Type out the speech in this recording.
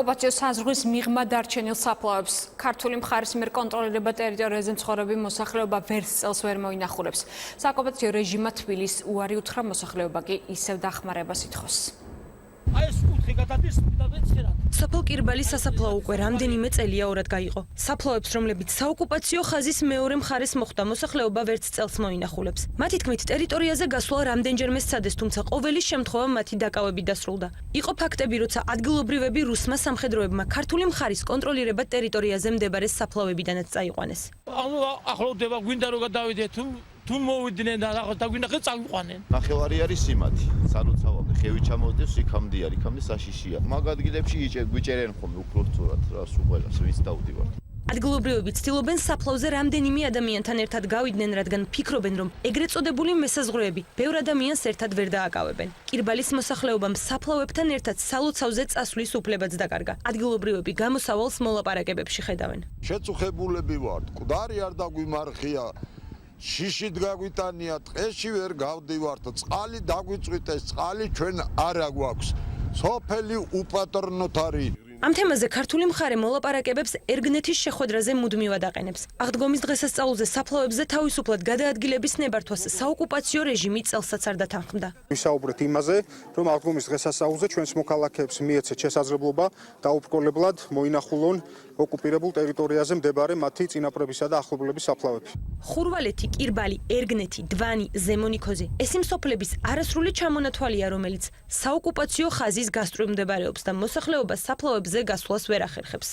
საოკუპაციო საზღვრის მიღმა დარჩენილ საფლავებს ქართული მხარის მიერ კონტროლირება ტერიტორიაზე მცხოვრები მოსახლეობა ვერცხელს ვერ მოინახულებს. საოკუპაციო რეჟიმმა თბილისს უარი უთხრა, მოსახლეობა კი ისევ დახმარებას ითხოვს. სოფელ კირბალის სასაფლაო უკვე რამდენიმე წელია ორად გაიყო. საფლავებს, რომლებიც საოკუპაციო ხაზის მეორე მხარეს მოხვდა, მოსახლეობა ვერც წელს მოინახულებს. მათი თქმით, ტერიტორიაზე გასვლა რამდენჯერმე სცადეს, თუმცა ყოველი შემთხვევა მათი დაკავებით დასრულდა. იყო ფაქტები, როცა ადგილობრივები რუსმა სამხედროებმა ქართული მხარის კონტროლირება ტერიტორიაზე მდებარე საფლავებიდანაც წაიყვანეს. ახლოვდება გვინდა რომ გადავიდეთ თუ მოვიდნენ და რაღაც დაგვინახეთ წავიყვანენ. ნახევარი არის სიმათი, სანოცავამდე ხევი ჩამოვდევს იქამდე არის, იქამდე საშიშია. მაგ ადგილებში გვიჭერენ ხოლმე უფრო სწორად, რას უყოლას ვინც დავდივართ. ადგილობრივები ცდილობენ საფლავზე რამდენიმე ადამიანთან ერთად გავიდნენ, რადგან ფიქრობენ, რომ ეგრეთ წოდებული მესაზღვრეები ბევრ ადამიანს ერთად ვერ დააკავებენ. კირბალის მოსახლეობამ საფლავებთან ერთად სალოცავზე წასვლის უფლებაც დაკარგა. ადგილობრივები გამოსავალს მოლაპარაკებებში ხედავენ. შეწუხებულები ვართ, მკვდარი არ დაგვიმარხია. შიშით გაგვიტანია, ტყეში ვერ გავდივართ, წყალი დაგვიწვიტეს, წყალი ჩვენ არა გვაქვს. სოფელი უპატრონოთ არის. ამ თემაზე ქართული მხარე მოლაპარაკებებს ერგნეთის შეხვედრაზე მუდმივად აყენებს. აღდგომის დღესასწაულზე საფლავებზე თავისუფლად გადაადგილების ნებართვას საოკუპაციო რეჟიმი წელსაც არ დათანხმდა. ვისაუბრეთ იმაზე, რომ აღდგომის დღესასწაულზე ჩვენს მოქალაქეებს მიეცეთ შესაძლებლობა დაუბრკოლებლად მოინახულონ ოკუპირებულ ტერიტორიაზე მდებარე მათი წინაპრებისა და ახლობლების საფლავები. ხურვალეთი, კირბალი, ერგნეთი, დვანი, ზემონიქოზი. ეს იმ სოფლების არასრული ჩამონათვალია, რომელიც საოკუპაციო ხაზის გასწვრივ მდებარეობს და მოსახლეობას საფლავებზე გასვლას ვერ ახერხებს.